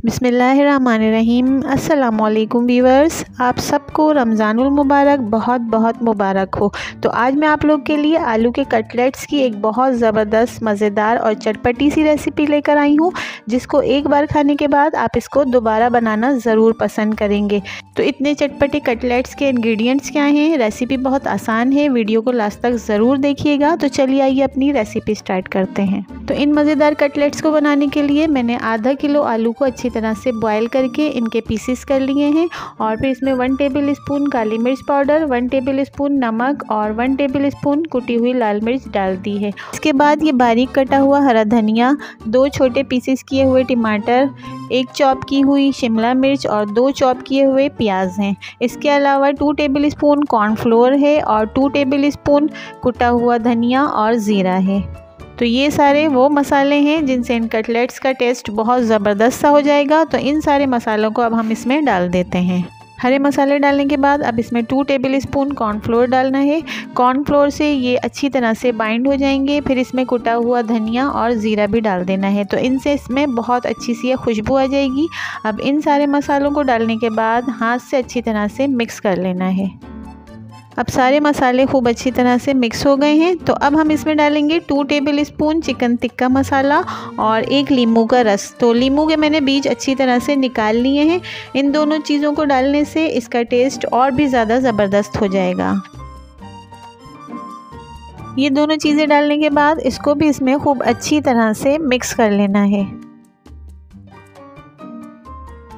बिस्मिल्लाहिर्रहमानिर्रहीम। अस्सलामुअलैकुम व्यूअर्स, आप सबको रमज़ानुल मुबारक बहुत बहुत मुबारक हो। तो आज मैं आप लोग के लिए आलू के कटलेट्स की एक बहुत ज़बरदस्त मज़ेदार और चटपटी सी रेसिपी लेकर आई हूँ, जिसको एक बार खाने के बाद आप इसको दोबारा बनाना ज़रूर पसंद करेंगे। तो इतने चटपटे कटलेट्स के इंग्रेडिएंट्स क्या हैं? रेसिपी बहुत आसान है, वीडियो को लास्ट तक ज़रूर देखिएगा। तो चलिए आइए अपनी रेसिपी स्टार्ट करते हैं। तो इन मज़ेदार कटलेट्स को बनाने के लिए मैंने आधा किलो आलू को अच्छी तरह से बॉयल करके इनके पीसेस कर लिए हैं और फिर इसमें 1 टेबल स्पून काली मिर्च पाउडर, 1 टेबल स्पून नमक और 1 टेबल स्पून कुटी हुई लाल मिर्च डाल दी है। इसके बाद ये बारीक कटा हुआ हरा धनिया, 2 छोटे पीसेस किए हुए टमाटर, 1 चॉप की हुई शिमला मिर्च और 2 चॉप किए हुए प्याज हैं। इसके अलावा 2 टेबल स्पून कॉर्नफ्लोर है और 2 टेबल स्पून कुटा हुआ धनिया और ज़ीरा है। तो ये सारे वो मसाले हैं जिनसे इन कटलेट्स का टेस्ट बहुत ज़बरदस्त सा हो जाएगा। तो इन सारे मसालों को अब हम इसमें डाल देते हैं। हरे मसाले डालने के बाद अब इसमें 2 टेबल स्पून कॉर्नफ्लोर डालना है। कॉर्नफ्लोर से ये अच्छी तरह से बाइंड हो जाएंगे। फिर इसमें कुटा हुआ धनिया और ज़ीरा भी डाल देना है, तो इनसे इसमें बहुत अच्छी सी खुशबू आ जाएगी। अब इन सारे मसालों को डालने के बाद हाथ से अच्छी तरह से मिक्स कर लेना है। अब सारे मसाले खूब अच्छी तरह से मिक्स हो गए हैं। तो अब हम इसमें डालेंगे 2 table spoon chicken tikka masala और 1 नींबू का रस। तो नींबू के मैंने बीज अच्छी तरह से निकाल लिए हैं। इन दोनों चीज़ों को डालने से इसका टेस्ट और भी ज़्यादा ज़बरदस्त हो जाएगा। ये दोनों चीज़ें डालने के बाद इसको भी इसमें खूब अच्छी तरह से मिक्स कर लेना है।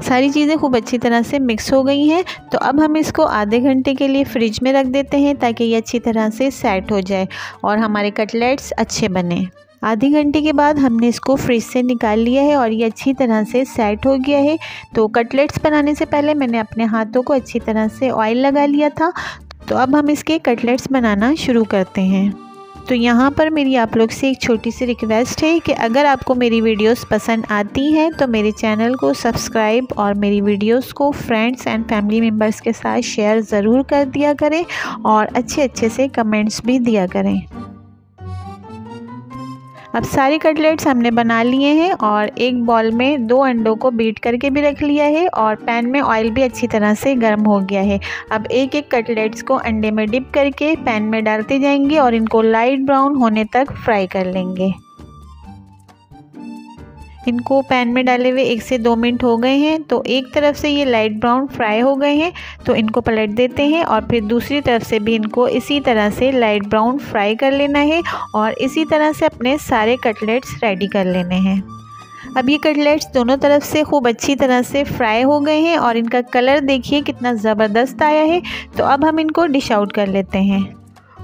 सारी चीज़ें खूब अच्छी तरह से मिक्स हो गई हैं। तो अब हम इसको आधे घंटे के लिए फ्रिज में रख देते हैं ताकि ये अच्छी तरह से सेट हो जाए और हमारे कटलेट्स अच्छे बने। आधे घंटे के बाद हमने इसको फ्रिज से निकाल लिया है और ये अच्छी तरह से सेट हो गया है। तो कटलेट्स बनाने से पहले मैंने अपने हाथों को अच्छी तरह से ऑयल लगा लिया था। तो अब हम इसके कटलेट्स बनाना शुरू करते हैं। तो यहाँ पर मेरी आप लोग से एक छोटी सी रिक्वेस्ट है कि अगर आपको मेरी वीडियोस पसंद आती हैं तो मेरे चैनल को सब्सक्राइब और मेरी वीडियोस को फ्रेंड्स एंड फैमिली मेम्बर्स के साथ शेयर ज़रूर कर दिया करें और अच्छे से कमेंट्स भी दिया करें। अब सारे कटलेट्स हमने बना लिए हैं और एक बॉल में 2 अंडों को बीट करके भी रख लिया है और पैन में ऑयल भी अच्छी तरह से गर्म हो गया है। अब एक एक कटलेट्स को अंडे में डिप करके पैन में डालते जाएंगे और इनको लाइट ब्राउन होने तक फ्राई कर लेंगे। इनको पैन में डाले हुए 1 से 2 मिनट हो गए हैं। तो एक तरफ से ये लाइट ब्राउन फ्राई हो गए हैं तो इनको पलट देते हैं और फिर दूसरी तरफ से भी इनको इसी तरह से लाइट ब्राउन फ्राई कर लेना है और इसी तरह से अपने सारे कटलेट्स रेडी कर लेने हैं। अब ये कटलेट्स दोनों तरफ से खूब अच्छी तरह से फ्राई हो गए हैं और इनका कलर देखिए कितना ज़बरदस्त आया है। तो अब हम इनको डिश आउट कर लेते हैं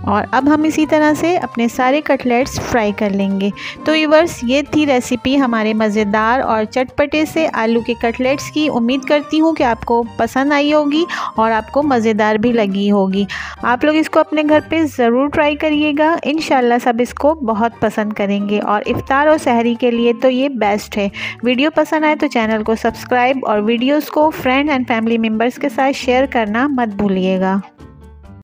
और अब हम इसी तरह से अपने सारे कटलेट्स फ्राई कर लेंगे। तो व्यूअर्स, ये थी रेसिपी हमारे मज़ेदार और चटपटे से आलू के कटलेट्स की। उम्मीद करती हूँ कि आपको पसंद आई होगी और आपको मज़ेदार भी लगी होगी। आप लोग इसको अपने घर पे ज़रूर ट्राई करिएगा, इंशाल्लाह सब इसको बहुत पसंद करेंगे और इफ्तार और सहरी के लिए तो ये बेस्ट है। वीडियो पसंद आए तो चैनल को सब्सक्राइब और वीडियोज़ को फ्रेंड एंड फैमिली मेम्बर्स के साथ शेयर करना मत भूलिएगा।